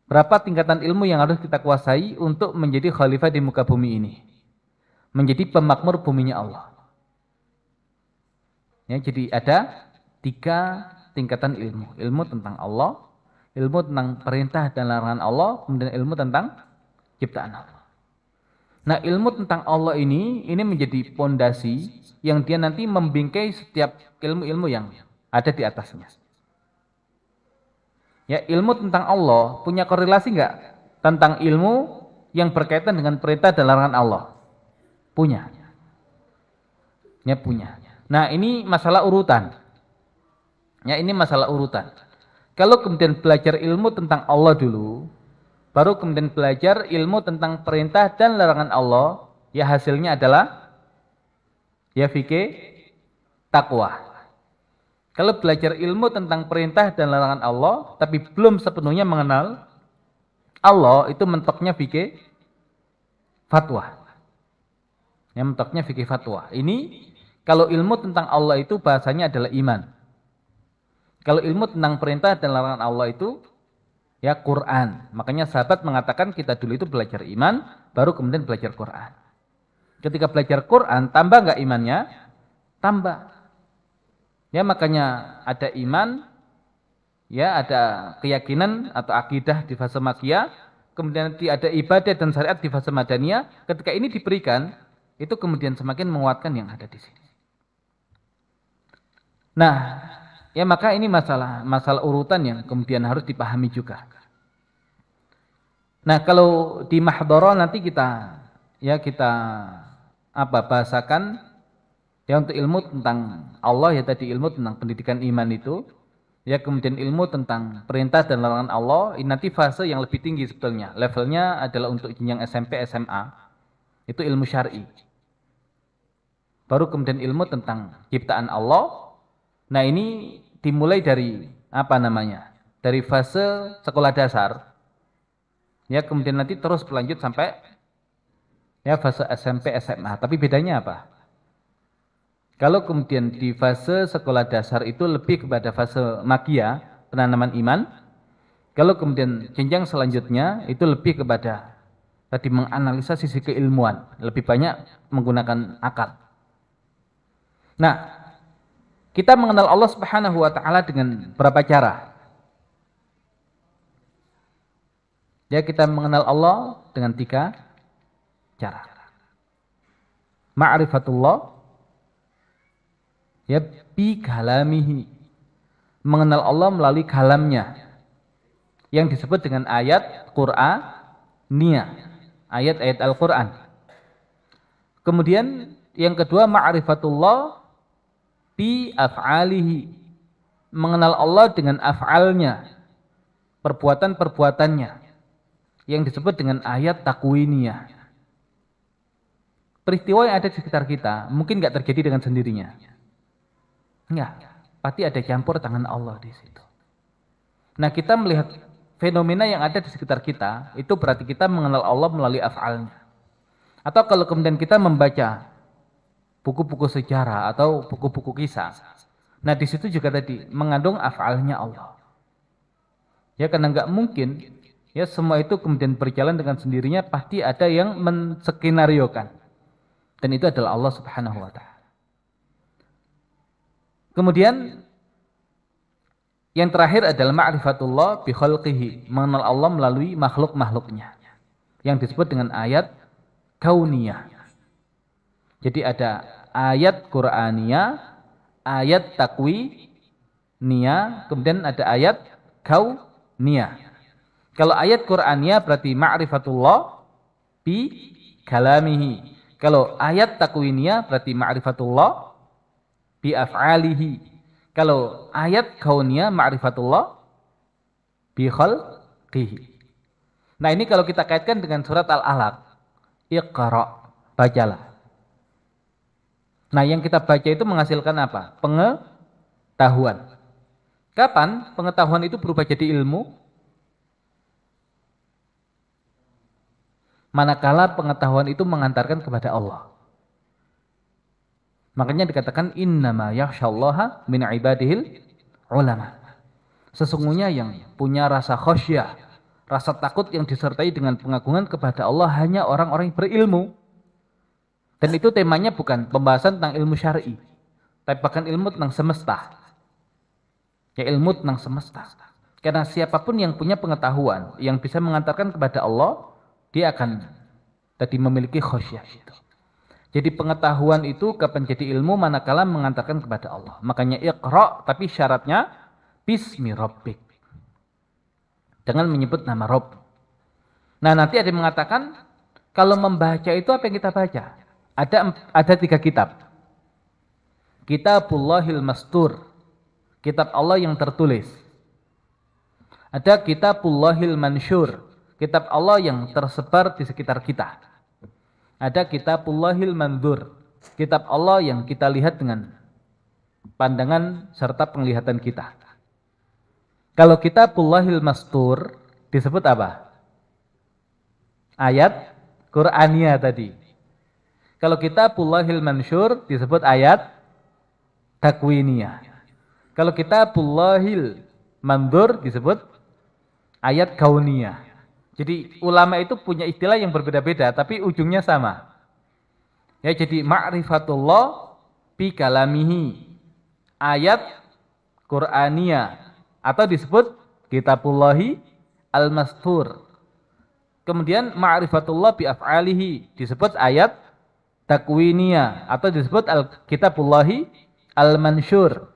Berapa tingkatan ilmu yang harus kita kuasai untuk menjadi khalifah di muka bumi ini? Menjadi pemakmur buminya Allah. Ya, jadi ada 3 tingkatan ilmu. Ilmu tentang Allah, ilmu tentang perintah dan larangan Allah, kemudian ilmu tentang ciptaan Allah. Nah, ilmu tentang Allah ini menjadi pondasi yang dia nanti membingkai setiap ilmu-ilmu yang ada di atasnya. Ya, ilmu tentang Allah punya korelasi nggak tentang ilmu yang berkaitan dengan perintah dan larangan Allah? Punya. Ya, punya. Nah, ini masalah urutan. Ya, ini masalah urutan. Kalau kemudian belajar ilmu tentang Allah dulu, baru kemudian belajar ilmu tentang perintah dan larangan Allah, ya hasilnya adalah ya fikih takwa. Kalau belajar ilmu tentang perintah dan larangan Allah, tapi belum sepenuhnya mengenal Allah, itu mentoknya fikih fatwa. Yang mentoknya fikih fatwa. Ini kalau ilmu tentang Allah itu bahasanya adalah iman. Kalau ilmu tentang perintah dan larangan Allah itu ya Quran. Makanya sahabat mengatakan kita dulu itu belajar iman, baru kemudian belajar Quran. Ketika belajar Quran, tambah nggak imannya? Tambah. Ya makanya ada iman, ya ada keyakinan atau akidah di fase makiyah, kemudian nanti ada ibadah dan syariat di fase madaniyah. Ketika ini diberikan, itu kemudian semakin menguatkan yang ada di sini. Nah, ya maka ini masalah urutan yang kemudian harus dipahami juga. Nah, kalau di mahdharah nanti kita bahasakan ya untuk ilmu tentang Allah ya tadi ilmu tentang pendidikan iman itu, ya kemudian ilmu tentang perintah dan larangan Allah, ini nanti fase yang lebih tinggi sebetulnya. Levelnya adalah untuk jenjang SMP, SMA. Itu ilmu syar'i. Baru kemudian ilmu tentang ciptaan Allah. Nah, ini dimulai dari dari fase sekolah dasar. Ya, kemudian nanti terus berlanjut sampai ya fase SMP, SMA. Tapi bedanya apa? Kalau kemudian di fase sekolah dasar itu lebih kepada fase makiyah, penanaman iman. Kalau kemudian jenjang selanjutnya itu lebih kepada tadi menganalisa sisi keilmuan, lebih banyak menggunakan akal. Nah, kita mengenal Allah Subhanahu wa taala dengan berapa cara? Ya, kita mengenal Allah dengan 3 cara. Ma'rifatullah, ya bi kalamihi. Mengenal Allah melalui kalamnya. Yang disebut dengan ayat Qur'aniyah, ayat-ayat Al-Qur'an. Kemudian yang kedua ma'rifatullah bi af'alihi, mengenal Allah dengan af'alnya, perbuatan-perbuatannya, yang disebut dengan ayat takwiniyah. Peristiwa yang ada di sekitar kita mungkin nggak terjadi dengan sendirinya, enggak, pasti ada campur tangan Allah di situ. Nah, kita melihat fenomena yang ada di sekitar kita, itu berarti kita mengenal Allah melalui af'alnya. Atau kalau kemudian kita membaca buku-buku sejarah atau buku-buku kisah. Nah, di situ juga tadi mengandung af'alnya Allah. Ya, karena nggak mungkin ya semua itu kemudian berjalan dengan sendirinya, pasti ada yang menskenariokan. Dan itu adalah Allah Subhanahu wa taala. Kemudian yang terakhir adalah ma'rifatullah bi khalqihi, mengenal Allah melalui makhluk-makhluknya. Yang disebut dengan ayat kauniyah. Jadi ada ayat Qur'aniyah, ayat takwiniyah, kemudian ada ayat kauniyah. Kalau ayat Qur'aniyah berarti ma'rifatullah bi kalamihi. Kalau ayat takwiniyah berarti ma'rifatullah bi af'alihi. Kalau ayat kauniyah ma'rifatullah bi khalqihi. Nah, ini kalau kita kaitkan dengan surat Al-Alaq. Iqra, bacalah. Nah, yang kita baca itu menghasilkan apa? Pengetahuan. Kapan pengetahuan itu berubah jadi ilmu? Manakala pengetahuan itu mengantarkan kepada Allah. Makanya dikatakan innama yakhsyallaha min ibadihil ulama. Sesungguhnya yang punya rasa khasyah, Rasa takut yang disertai dengan pengagungan kepada Allah hanya orang-orang yang berilmu. Dan itu temanya bukan pembahasan tentang ilmu syar'i, tapi bahkan ilmu tentang semesta. Ya, ilmu tentang semesta. Karena siapapun yang punya pengetahuan yang bisa mengantarkan kepada Allah, dia akan tadi memiliki khasyah itu. Jadi pengetahuan itu kapan jadi ilmu manakala mengantarkan kepada Allah. Makanya iqra, tapi syaratnya bismi rabbik. Dengan menyebut nama Rabb. Nah, nanti ada yang mengatakan kalau membaca itu apa yang kita baca? Ada 3 kitab. Kitabullahil Mastur, kitab Allah yang tertulis. Ada Kitabullahil Mansyur, kitab Allah yang tersebar di sekitar kita. Ada Kitabullahil Mandzur, kitab Allah yang kita lihat dengan pandangan serta penglihatan kita. Kalau Kitabullahil Mastur disebut apa? Ayat Qur'aniyah tadi. Kalau Kitabullahil Mansyur disebut ayat Takwiniyah. Kalau Kitabullahil Mandzur disebut ayat Kauniyah. Jadi ulama itu punya istilah yang berbeda-beda tapi ujungnya sama. Ya, jadi ma'rifatullah bi kalamihi, ayat Qur'aniyah, atau disebut Kitabullahi al-Mastur. Kemudian ma'rifatullah bi af'alihi disebut ayat Takwiniyah, atau disebut Kitabullahi al-Mansyur.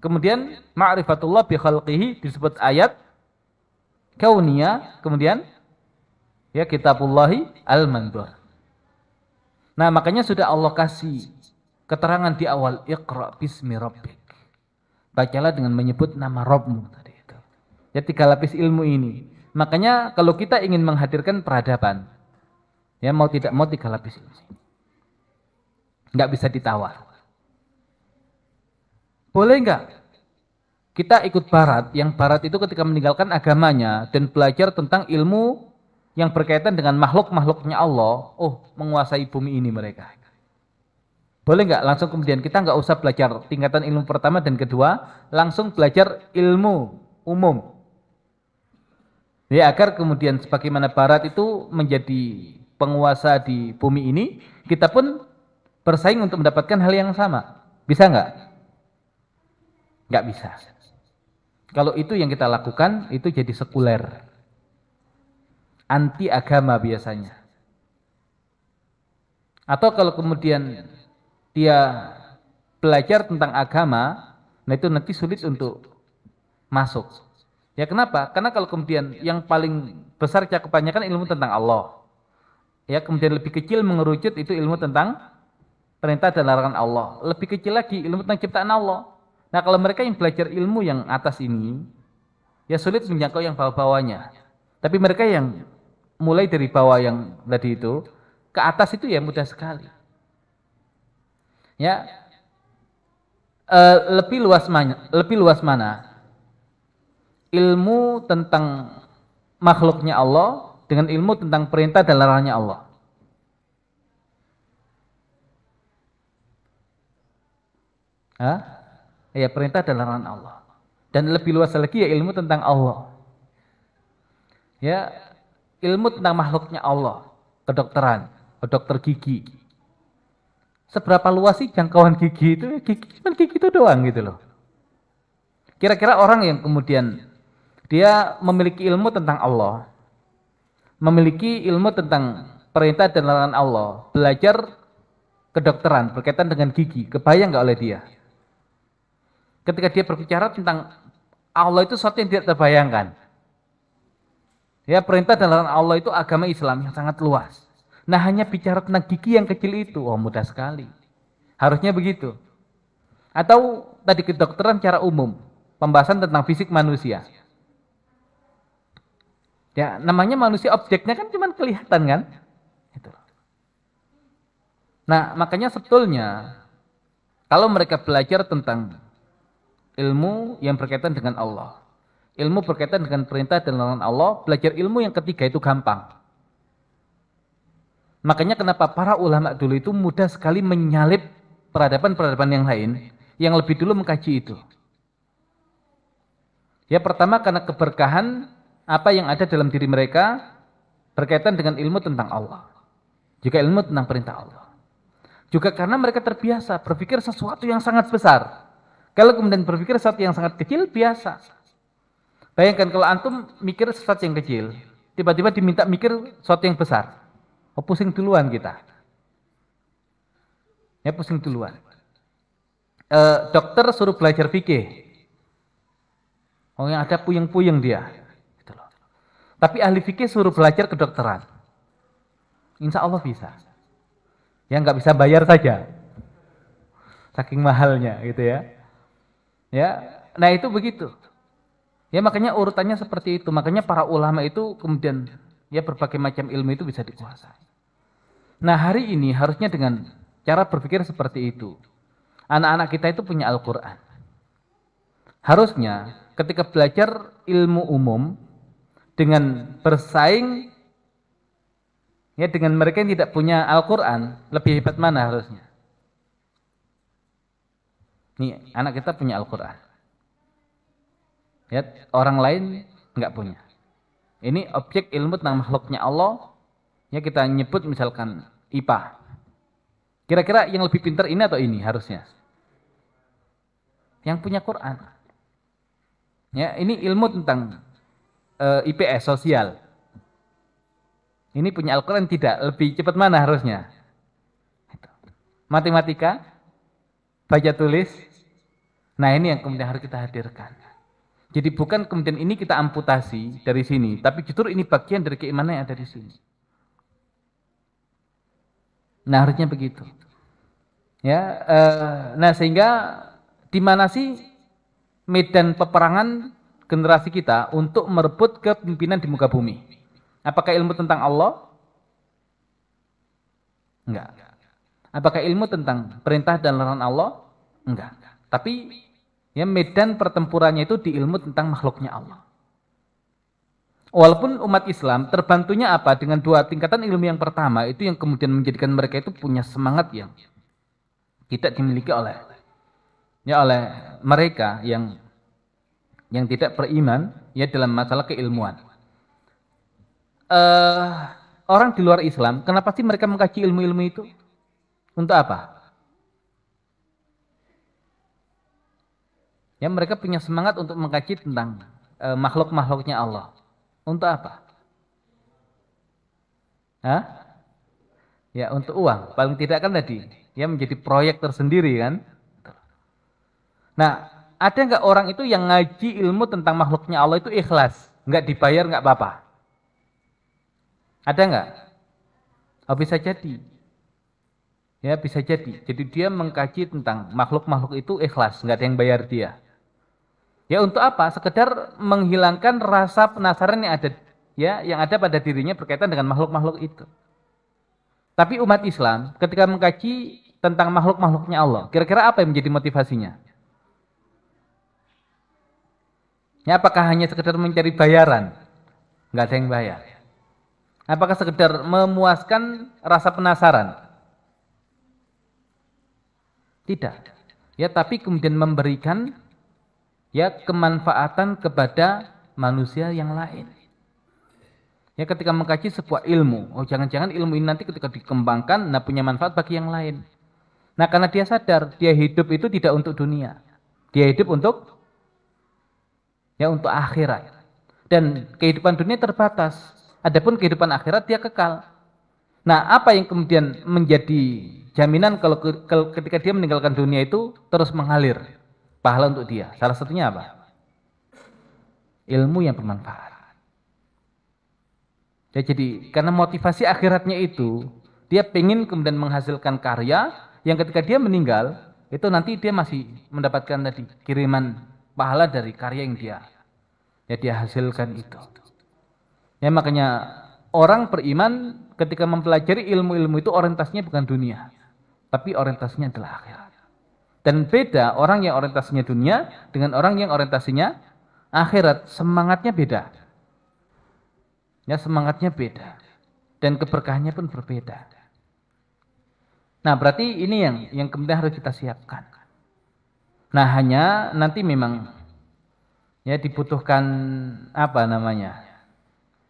Kemudian ma'rifatullah bi khalqihi disebut ayat Kauniyah. Kemudian ya Kitabullahi al-Mandzur. Nah, makanya sudah Allah kasih keterangan di awal, Iqra bismi rabbik. Bacalah dengan menyebut nama Rabbmu tadi itu. Ya, 3 lapis ilmu ini. Makanya kalau kita ingin menghadirkan peradaban, ya mau tidak mau 3 lapis ilmu. Nggak bisa ditawar. Boleh nggak kita ikut Barat, yang Barat itu ketika meninggalkan agamanya dan belajar tentang ilmu yang berkaitan dengan makhluk-makhluknya Allah, menguasai bumi ini mereka. Boleh nggak langsung kemudian kita nggak usah belajar tingkatan ilmu pertama dan kedua, langsung belajar ilmu umum. Ya, agar kemudian sebagaimana Barat itu menjadi penguasa di bumi ini, kita pun bersaing untuk mendapatkan hal yang sama. Bisa nggak? Nggak bisa. Kalau itu yang kita lakukan, itu jadi sekuler. Anti agama biasanya. Atau kalau kemudian dia belajar tentang agama, nah itu nanti sulit untuk masuk. Ya, kenapa? Karena kalau kemudian yang paling besar cakupannya kan ilmu tentang Allah. Ya, kemudian lebih kecil mengerucut itu ilmu tentang perintah dan larangan Allah. Lebih kecil lagi ilmu tentang ciptaan Allah. Nah, kalau mereka yang belajar ilmu yang atas ini, ya sulit menjangkau yang bawah-bawahnya. Tapi mereka yang mulai dari bawah yang tadi itu, ke atas itu ya mudah sekali. Ya, lebih luas mana? Ilmu tentang makhluknya Allah dengan ilmu tentang perintah dan larangannya Allah. Ya, perintah dan larangan Allah. Dan lebih luas lagi ya ilmu tentang Allah. Ya, ilmu tentang makhluknya Allah, kedokteran, dokter gigi. Seberapa luas sih jangkauan gigi itu? Cuma gigi itu doang gitu loh. Kira-kira orang yang kemudian dia memiliki ilmu tentang Allah, memiliki ilmu tentang perintah dan larangan Allah, belajar kedokteran berkaitan dengan gigi, kebayang nggak oleh dia? Ketika dia berbicara tentang Allah itu sesuatu yang tidak terbayangkan. Ya, perintah dan larangan Allah itu agama Islam yang sangat luas. Nah, hanya bicara tentang gigi yang kecil itu, mudah sekali. Harusnya begitu. Atau tadi kedokteran secara umum, pembahasan tentang fisik manusia. Ya, namanya manusia, objeknya kan cuma kelihatan kan? Itu. Nah, makanya sebetulnya kalau mereka belajar tentang ilmu yang berkaitan dengan Allah, ilmu berkaitan dengan perintah dan larangan Allah, belajar ilmu yang ketiga itu gampang. Makanya kenapa para ulama dulu itu mudah sekali menyalip peradaban-peradaban yang lain yang lebih dulu mengkaji itu. Ya, pertama karena keberkahan apa yang ada dalam diri mereka berkaitan dengan ilmu tentang Allah, juga ilmu tentang perintah Allah. Juga karena mereka terbiasa berpikir sesuatu yang sangat besar. Kalau kemudian berpikir sesuatu yang sangat kecil, biasa. Bayangkan kalau antum mikir sesuatu yang kecil, tiba-tiba diminta mikir sesuatu yang besar. Oh, pusing duluan kita. Ya, pusing duluan. Dokter suruh belajar fikih. Oh, yang ada puyeng-puyeng dia. Gitu loh. Tapi ahli fikih suruh belajar kedokteran. Insya Allah bisa. Ya nggak bisa bayar saja. Saking mahalnya gitu ya. Ya, nah itu begitu. Ya makanya urutannya seperti itu. Makanya para ulama itu kemudian ya berbagai macam ilmu itu bisa dikuasai. Nah hari ini harusnya dengan cara berpikir seperti itu. Anak-anak kita itu punya Al-Quran. Harusnya ketika belajar ilmu umum dengan bersaing ya dengan mereka yang tidak punya Al-Quran, lebih hebat mana harusnya? Nih anak kita punya Al-Quran. Ya, orang lain nggak punya. Ini objek ilmu tentang makhluknya Allah. Ya kita nyebut misalkan IPA. Kira-kira yang lebih pintar ini atau ini harusnya? Yang punya Quran. Ya, ini ilmu tentang IPS sosial. Ini punya Al-Quran tidak, lebih cepat mana harusnya? Matematika, baca tulis. Nah ini yang kemudian harus kita hadirkan. Jadi bukan kemudian ini kita amputasi dari sini, tapi justru ini bagian dari keimanan yang ada di sini. Nah harusnya begitu. Ya, nah sehingga di mana sih medan peperangan generasi kita untuk merebut kepemimpinan di muka bumi? Apakah ilmu tentang Allah? Enggak. Apakah ilmu tentang perintah dan larangan Allah? Enggak. Tapi ya medan pertempurannya itu di ilmu tentang makhluknya Allah. Walaupun umat Islam terbantunya apa? Dengan dua tingkatan ilmu yang pertama itu yang kemudian menjadikan mereka itu punya semangat yang tidak dimiliki oleh mereka yang tidak beriman ya dalam masalah keilmuan. Orang di luar Islam, kenapa sih mereka mengkaji ilmu-ilmu itu? Untuk apa? Ya mereka punya semangat untuk mengkaji tentang makhluk-makhluknya Allah. Untuk apa? Hah? Ya untuk uang. Paling tidak kan tadi, ya menjadi proyek tersendiri kan. Nah, ada nggak orang itu yang ngaji ilmu tentang makhluknya Allah itu ikhlas, nggak dibayar nggak apa-apa? Ada nggak? Oh bisa jadi. Ya bisa jadi. Jadi dia mengkaji tentang makhluk-makhluk itu ikhlas, nggak ada yang bayar dia. Ya untuk apa? Sekedar menghilangkan rasa penasaran yang ada yang ada pada dirinya berkaitan dengan makhluk-makhluk itu. Tapi umat Islam ketika mengkaji tentang makhluk-makhluknya Allah, kira-kira apa yang menjadi motivasinya? Ya apakah hanya sekedar mencari bayaran? Nggak ada yang bayar. Apakah sekedar memuaskan rasa penasaran? Tidak. Ya tapi kemudian memberikan ya kemanfaatan kepada manusia yang lain. Ya ketika mengkaji sebuah ilmu, oh jangan-jangan ilmu ini nanti ketika dikembangkan nah punya manfaat bagi yang lain. Nah karena dia sadar dia hidup itu tidak untuk dunia. Dia hidup untuk akhirat. Dan kehidupan dunia terbatas. Adapun kehidupan akhirat dia kekal. Nah, apa yang kemudian menjadi jaminan kalau ketika dia meninggalkan dunia itu terus mengalir pahala untuk dia? Salah satunya apa? Ilmu yang bermanfaat. Ya, jadi karena motivasi akhiratnya itu, dia pengen kemudian menghasilkan karya yang ketika dia meninggal itu nanti dia masih mendapatkan tadi kiriman pahala dari karya yang dia hasilkan itu. Ya makanya orang beriman ketika mempelajari ilmu-ilmu itu orientasinya bukan dunia, tapi orientasinya adalah akhirat. Dan beda orang yang orientasinya dunia dengan orang yang orientasinya akhirat, semangatnya beda. Ya semangatnya beda dan keberkahannya pun berbeda. Nah berarti ini yang kemudian harus kita siapkan. Nah hanya nanti memang ya dibutuhkan apa namanya?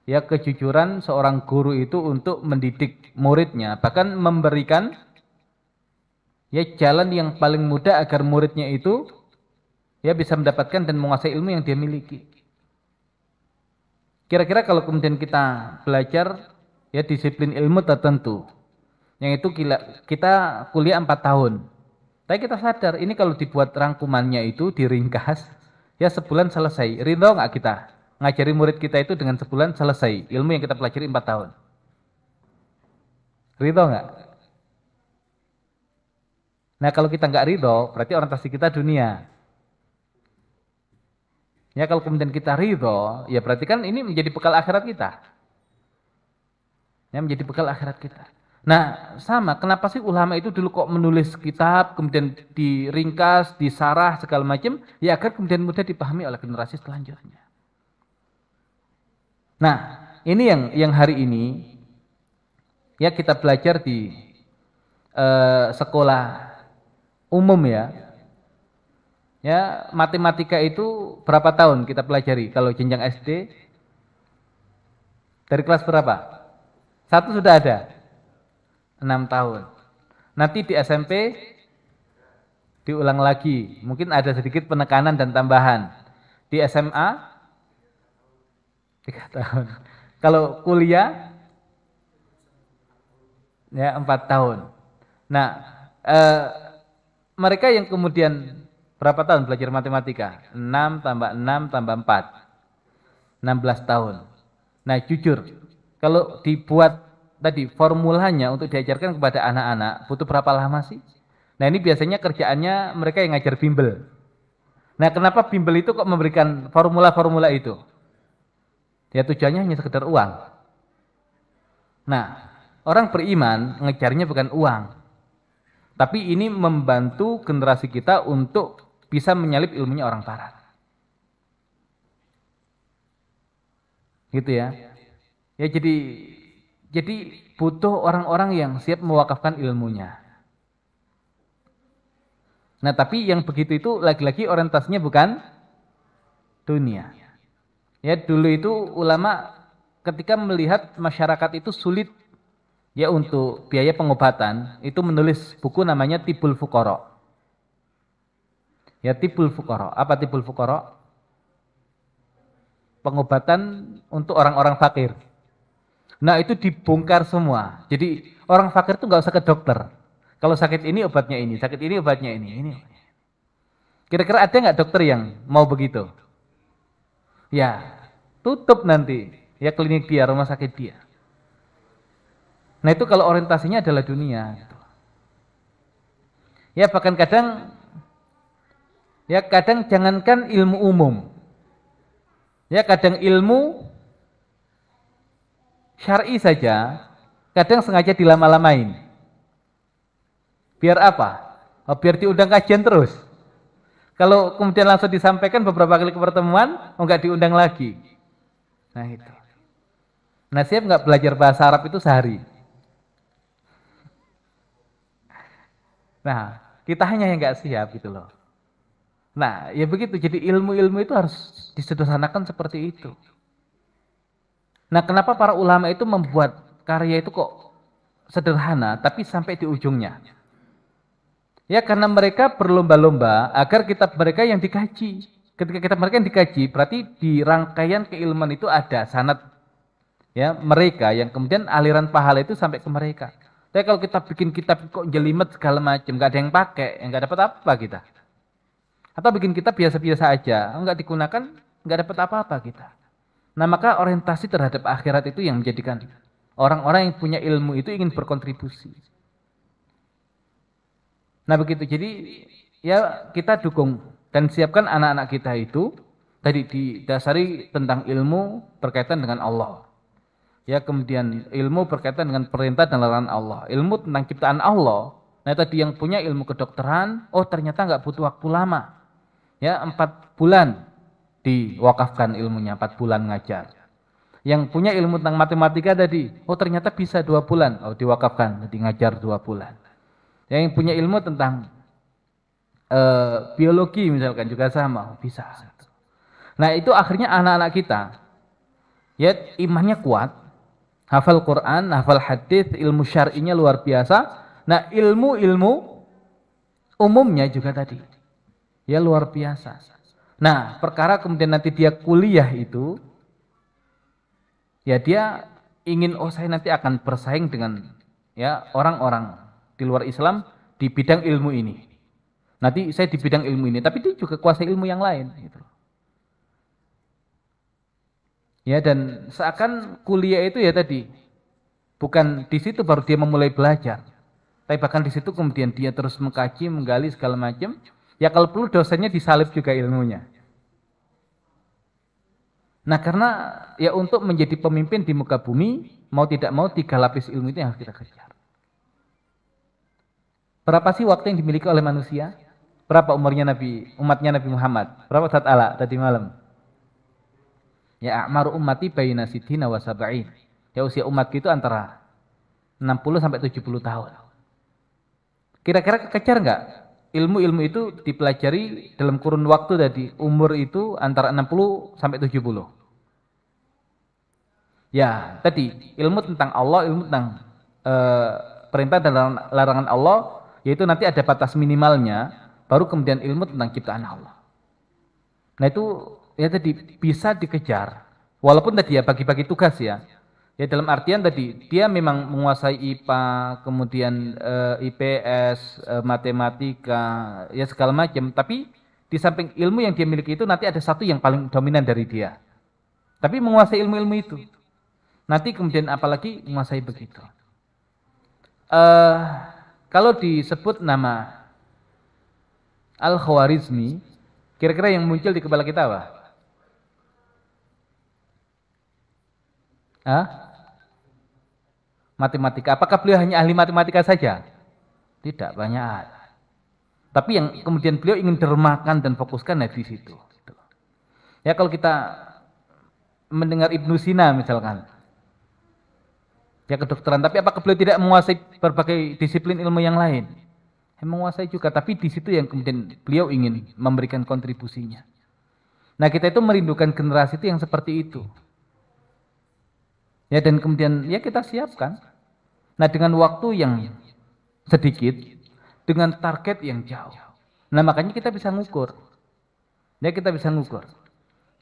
ya kejujuran seorang guru itu untuk mendidik muridnya, bahkan memberikan ya jalan yang paling mudah agar muridnya itu ya bisa mendapatkan dan menguasai ilmu yang dia miliki. Kira-kira kalau kemudian kita belajar ya disiplin ilmu tertentu, yang itu kita kuliah 4 tahun. Tapi kita sadar ini kalau dibuat rangkumannya itu diringkas, ya sebulan selesai. Ridho nggak kita ngajari murid kita itu dengan sebulan selesai ilmu yang kita pelajari 4 tahun? Ridho nggak? Nah kalau kita nggak ridho, berarti orientasi kita dunia. Ya kalau kemudian kita ridho, ya berarti kan ini menjadi bekal akhirat kita. Ya menjadi bekal akhirat kita. Nah sama, kenapa sih ulama itu dulu kok menulis kitab, kemudian diringkas, disarah, segala macam, ya agar kemudian mudah dipahami oleh generasi selanjutnya. Nah ini yang hari ini ya kita belajar di sekolah umum ya. Ya, matematika itu berapa tahun kita pelajari kalau jenjang SD? Dari kelas berapa? 1 sudah ada? 6 tahun. Nanti di SMP diulang lagi. Mungkin ada sedikit penekanan dan tambahan. Di SMA 3 tahun. Kalau kuliah ya 4 tahun. Nah, mereka yang kemudian berapa tahun belajar matematika? 6 tambah 6 tambah 4. 16 tahun. Nah jujur, kalau dibuat tadi formulanya untuk diajarkan kepada anak-anak, butuh berapa lama sih? Nah ini biasanya kerjaannya mereka yang ngajar bimbel. Nah kenapa bimbel itu kok memberikan formula-formula itu? Ya tujuannya hanya sekedar uang. Nah orang beriman ngejarnya bukan uang. Tapi ini membantu generasi kita untuk bisa menyalip ilmunya orang barat. Gitu ya. Ya jadi butuh orang-orang yang siap mewakafkan ilmunya. Nah, tapi yang begitu itu lagi-lagi orientasinya bukan dunia. Ya, dulu itu ulama ketika melihat masyarakat itu sulit ya untuk biaya pengobatan, itu menulis buku namanya Tibul Fuqara. Ya Tibul Fuqara. Apa Tibul Fuqara? Pengobatan untuk orang-orang fakir. Nah itu dibongkar semua. Jadi orang fakir itu nggak usah ke dokter. Kalau sakit ini obatnya ini, sakit ini obatnya ini. Kira-kira ada nggak dokter yang mau begitu? Ya tutup nanti. Ya klinik dia, rumah sakit dia. Nah itu kalau orientasinya adalah dunia. Ya bahkan kadang jangankan ilmu umum. Ya kadang ilmu syar'i saja, kadang sengaja dilama-lamain. Biar apa? Oh, biar diundang kajian terus. Kalau kemudian langsung disampaikan beberapa kali ke pertemuan, enggak diundang lagi. Nah itu. Nah siap nggak belajar bahasa Arab itu sehari? Nah kita hanya yang nggak siap gitu loh. Nah, ya begitu. Jadi ilmu-ilmu itu harus disederhanakan seperti itu. Nah, kenapa para ulama itu membuat karya itu kok sederhana, tapi sampai di ujungnya? Ya, karena mereka berlomba-lomba agar kitab mereka yang dikaji. Ketika kitab mereka yang dikaji, berarti di rangkaian keilmuan itu ada sanad ya mereka yang kemudian aliran pahala itu sampai ke mereka. Tapi kalau kita bikin kitab kok jelimet segala macam, nggak ada yang pakai, nggak dapat apa kita. Atau bikin kita biasa-biasa aja, enggak digunakan, enggak dapat apa-apa kita. Nah maka orientasi terhadap akhirat itu yang menjadikan orang-orang yang punya ilmu itu ingin berkontribusi. Nah begitu, jadi ya kita dukung dan siapkan anak-anak kita itu tadi didasari tentang ilmu berkaitan dengan Allah. Ya kemudian ilmu berkaitan dengan perintah dan larangan Allah. Ilmu tentang ciptaan Allah. Nah tadi yang punya ilmu kedokteran, oh ternyata enggak butuh waktu lama. Ya 4 bulan diwakafkan ilmunya, 4 bulan ngajar. Yang punya ilmu tentang matematika tadi, oh ternyata bisa 2 bulan, oh diwakafkan, jadi ngajar 2 bulan. Yang punya ilmu tentang biologi misalkan juga sama, oh, bisa. Nah itu akhirnya anak-anak kita Ya, imannya kuat, hafal Quran, hafal hadis, ilmu syar'inya luar biasa. Nah, ilmu umumnya juga tadi, ya luar biasa. Nah, perkara kemudian nanti dia kuliah itu, ya dia ingin, oh saya nanti akan bersaing dengan ya orang-orang di luar Islam di bidang ilmu ini. Nanti saya di bidang ilmu ini, tapi dia juga kuasai ilmu yang lain. Gitu. Ya, dan seakan kuliah itu ya tadi, bukan di situ baru dia memulai belajar, tapi bahkan di situ kemudian dia terus mengkaji, menggali segala macam. Ya kalau perlu dosennya disalib juga ilmunya. Nah karena ya untuk menjadi pemimpin di muka bumi, mau tidak mau 3 lapis ilmu itu yang harus kita kejar. Berapa sih waktu yang dimiliki oleh manusia? Berapa umurnya umatnya Nabi Muhammad? Berapa saat ala tadi malam? Ya a'maru ummati baina siddina wa sab'in. Ya usia umat itu antara 60 sampai 70 tahun. Kira-kira kekejar enggak? Ilmu-ilmu itu dipelajari dalam kurun waktu tadi, umur itu antara 60 sampai 70. Ya, tadi ilmu tentang Allah, ilmu tentang perintah dan larangan Allah, yaitu nanti ada batas minimalnya, baru kemudian ilmu tentang ciptaan Allah. Nah itu ya tadi bisa dikejar, walaupun tadi ya bagi-bagi tugas ya. Ya dalam artian tadi dia memang menguasai IPA, kemudian IPS, matematika, ya segala macam. Tapi di samping ilmu yang dia miliki itu nanti ada satu yang paling dominan dari dia. Tapi menguasai ilmu-ilmu itu. Nanti kemudian apalagi menguasai begitu. Kalau disebut nama Al-Khwarizmi, kira-kira yang muncul di kepala kita apa? Hah? Matematika. Apakah beliau hanya ahli matematika saja? Tidak, banyak. Tapi yang kemudian beliau ingin dermakan dan fokuskan di situ. Ya kalau kita mendengar Ibnu Sina misalkan, ya kedokteran, tapi apakah beliau tidak menguasai berbagai disiplin ilmu yang lain? Menguasai juga, tapi di situ yang kemudian beliau ingin memberikan kontribusinya. Nah kita itu merindukan generasi itu yang seperti itu. Ya dan kemudian ya kita siapkan. Nah dengan waktu yang sedikit, dengan target yang jauh. Nah makanya kita bisa ngukur. Ya kita bisa ngukur.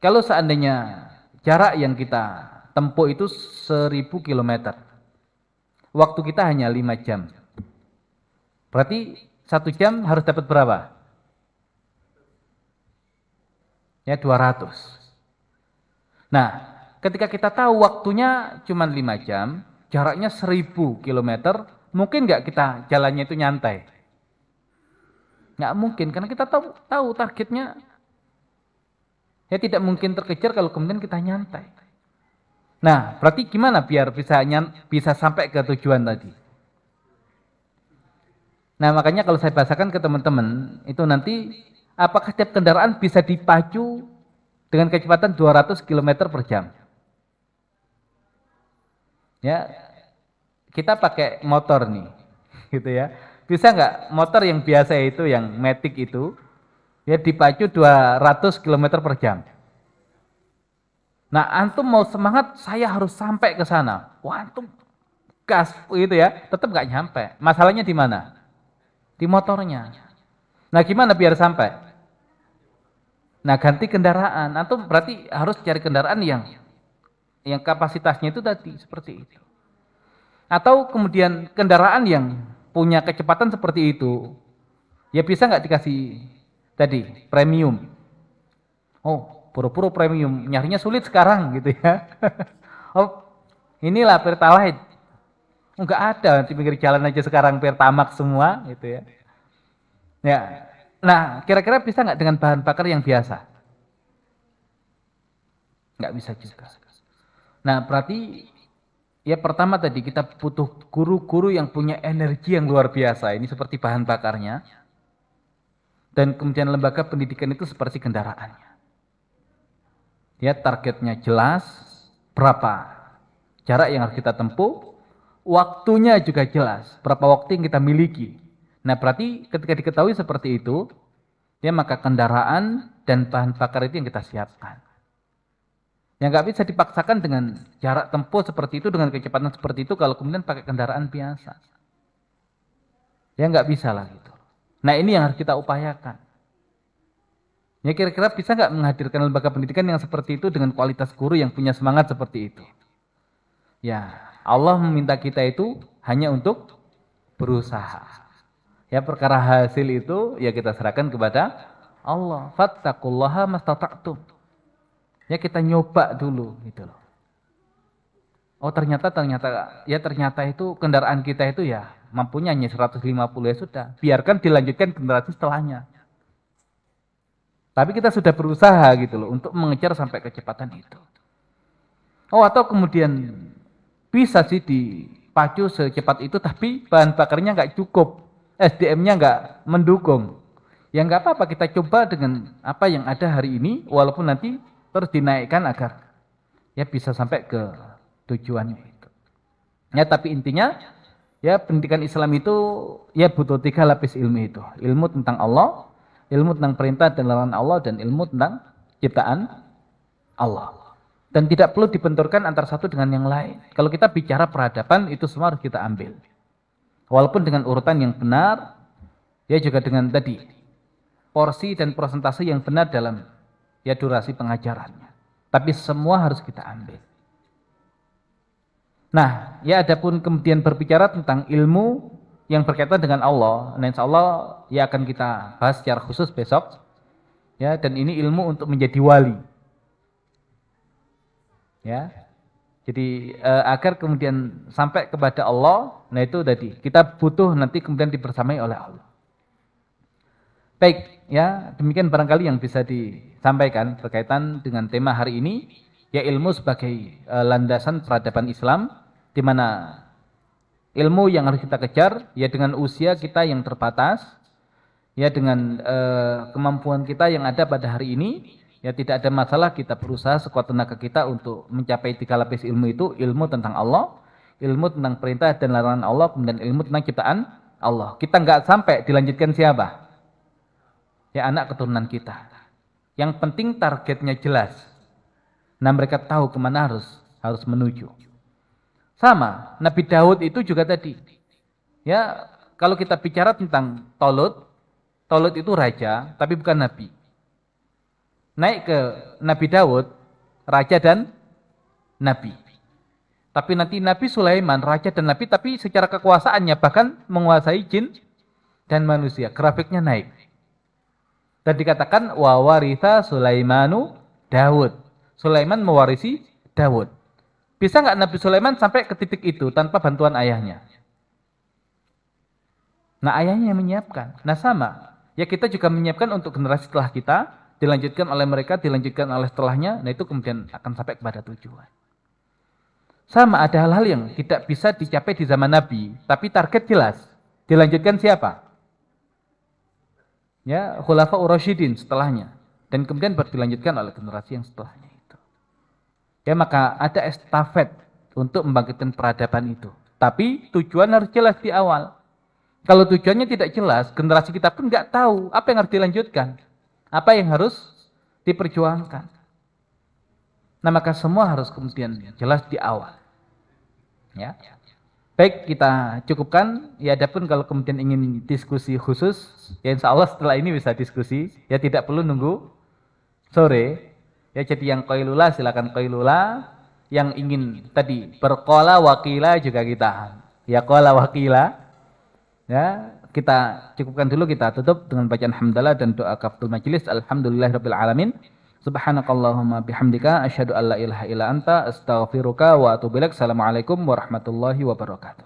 Kalau seandainya jarak yang kita tempuh itu 1000 km, waktu kita hanya 5 jam. Berarti 1 jam harus dapat berapa? Ya 200. Nah, ketika kita tahu waktunya cuma 5 jam, jaraknya 1000 km, mungkin nggak kita jalannya itu nyantai? Nggak mungkin, karena kita tahu targetnya. Ya tidak mungkin terkejar kalau kemudian kita nyantai. Nah, berarti gimana biar bisa sampai ke tujuan tadi? Nah, makanya kalau saya bahasakan ke teman-teman, itu nanti apakah setiap kendaraan bisa dipacu dengan kecepatan 200 km per jam? Ya, kita pakai motor nih, gitu ya. Bisa nggak motor yang biasa itu, yang matic itu, ya dipacu 200 km per jam? Nah, antum mau semangat, saya harus sampai ke sana. Wah, antum gas gitu ya, tetap nggak nyampe. Masalahnya di mana? Di motornya. Nah, gimana biar sampai? Nah, ganti kendaraan. Antum berarti harus cari kendaraan yang kapasitasnya itu tadi seperti itu. Atau kemudian kendaraan yang punya kecepatan seperti itu, ya bisa nggak dikasih tadi premium? Oh, puro-puro premium, nyarinya sulit sekarang gitu ya. Oh, inilah Pertalite. Enggak ada, di pinggir jalan aja sekarang Pertamax semua gitu ya. Ya. Nah, kira-kira bisa nggak dengan bahan bakar yang biasa? Nggak bisa juga. Nah, berarti ya pertama tadi kita butuh guru-guru yang punya energi yang luar biasa. Ini seperti bahan bakarnya. Dan kemudian lembaga pendidikan itu seperti kendaraannya. Ya, targetnya jelas, berapa jarak yang harus kita tempuh, waktunya juga jelas, berapa waktu yang kita miliki. Nah, berarti ketika diketahui seperti itu, ya maka kendaraan dan bahan bakar itu yang kita siapkan. Yang nggak bisa dipaksakan dengan jarak tempuh seperti itu, dengan kecepatan seperti itu, kalau kemudian pakai kendaraan biasa. Ya nggak bisa lah gitu. Nah ini yang harus kita upayakan. Ya kira-kira bisa nggak menghadirkan lembaga pendidikan yang seperti itu dengan kualitas guru yang punya semangat seperti itu? Ya, Allah meminta kita itu hanya untuk berusaha. Ya perkara hasil itu ya kita serahkan kepada Allah. Fattaqullaha mastata'tum. Ya kita nyoba dulu gitu loh. Oh ternyata itu kendaraan kita itu ya mampunya hanya 150 ya sudah. Biarkan dilanjutkan generasi setelahnya. Tapi kita sudah berusaha gitu loh untuk mengejar sampai kecepatan itu. Oh atau kemudian bisa sih dipacu secepat itu tapi bahan bakarnya nggak cukup, SDM-nya nggak mendukung. Ya nggak apa-apa kita coba dengan apa yang ada hari ini walaupun nanti terus dinaikkan agar ya bisa sampai ke tujuannya itu. Ya tapi intinya ya pendidikan Islam itu ya butuh 3 lapis ilmu itu. Ilmu tentang Allah, ilmu tentang perintah dan larangan Allah, dan ilmu tentang ciptaan Allah. Dan tidak perlu dibenturkan antara satu dengan yang lain. Kalau kita bicara peradaban, itu semua harus kita ambil. Walaupun dengan urutan yang benar, ya juga dengan tadi, porsi dan persentase yang benar dalam ya durasi pengajarannya. Tapi semua harus kita ambil. Nah, ya adapun kemudian berbicara tentang ilmu yang berkaitan dengan Allah, nah insya Allah ya akan kita bahas secara khusus besok. Ya, dan ini ilmu untuk menjadi wali. Ya, jadi agar kemudian sampai kepada Allah, nah itu tadi kita butuh nanti kemudian dibersamai oleh Allah. Baik, ya demikian barangkali yang bisa disampaikan berkaitan dengan tema hari ini, ya ilmu sebagai landasan peradaban Islam, di mana ilmu yang harus kita kejar, ya dengan usia kita yang terbatas, ya dengan kemampuan kita yang ada pada hari ini, ya tidak ada masalah kita berusaha sekuat tenaga kita untuk mencapai 3 lapis ilmu itu, ilmu tentang Allah, ilmu tentang perintah dan larangan Allah, kemudian ilmu tentang ciptaan Allah. Kita nggak sampai dilanjutkan siapa? Ya anak keturunan kita. Yang penting targetnya jelas. Nah mereka tahu kemana harus menuju. Sama, Nabi Daud itu juga tadi. Ya kalau kita bicara tentang Tolut itu raja, tapi bukan nabi. Naik ke Nabi Daud, raja dan nabi. Tapi nanti Nabi Sulaiman, raja dan nabi, tapi secara kekuasaannya bahkan menguasai jin dan manusia. Grafiknya naik. Dan dikatakan wa waritha Sulaimanu Daud. Sulaiman mewarisi Daud. Bisa nggak Nabi Sulaiman sampai ke titik itu tanpa bantuan ayahnya? Nah ayahnya yang menyiapkan. Nah sama, ya kita juga menyiapkan untuk generasi setelah kita, dilanjutkan oleh mereka, dilanjutkan oleh setelahnya, nah itu kemudian akan sampai kepada tujuan. Sama, ada hal-hal yang tidak bisa dicapai di zaman Nabi, tapi target jelas. Dilanjutkan siapa? Ya, Khulafaur Rasyidin setelahnya. Dan kemudian dilanjutkan oleh generasi yang setelahnya itu. Ya, maka ada estafet untuk membangkitkan peradaban itu. Tapi tujuan harus jelas di awal. Kalau tujuannya tidak jelas, generasi kita pun nggak tahu apa yang harus dilanjutkan, apa yang harus diperjuangkan. Nah maka semua harus kemudian jelas di awal. Ya, baik kita cukupkan. Ya, adapun kalau kemudian ingin diskusi khusus, ya insya Allah setelah ini bisa diskusi. Ya tidak perlu nunggu sore. Ya jadi yang qailula silakan qailula. Yang ingin tadi berqala wakila juga kita. Ya qala wakila. Ya, kita cukupkan dulu, kita tutup dengan bacaan hamdalah dan doa kaftul majlis. Alhamdulillahirabbil alamin. Subhanakallahumma bihamdika asyhadu an la ilaha illa anta astaghfiruka wa atubu ilaik. Assalamualaikum warahmatullahi wabarakatuh.